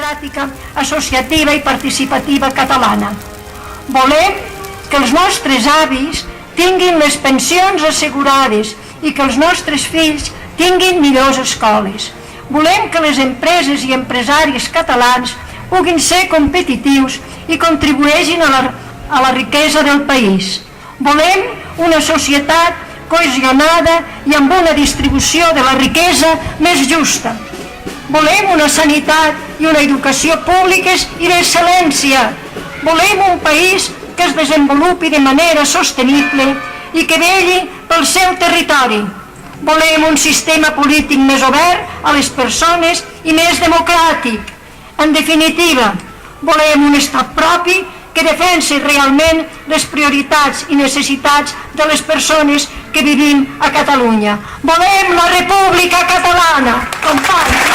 democràtica, associativa i participativa catalana. Volem que els nostres avis tinguin les pensions assegurades i que els nostres fills tinguin millors escoles. Volem que les empreses i empresaris catalans puguin ser competitius i contribueixin a la riquesa del país. Volem una societat cohesionada i amb una distribució de la riquesa més justa. Volem una sanitat i una educació públiques i d'excel·lència. Volem un país que es desenvolupi de manera sostenible i que vetlli pel seu territori. Volem un sistema polític més obert a les persones i més democràtic. En definitiva, volem un estat propi que defensi realment les prioritats i necessitats de les persones que vivim a Catalunya. Volem la República Catalana, companys!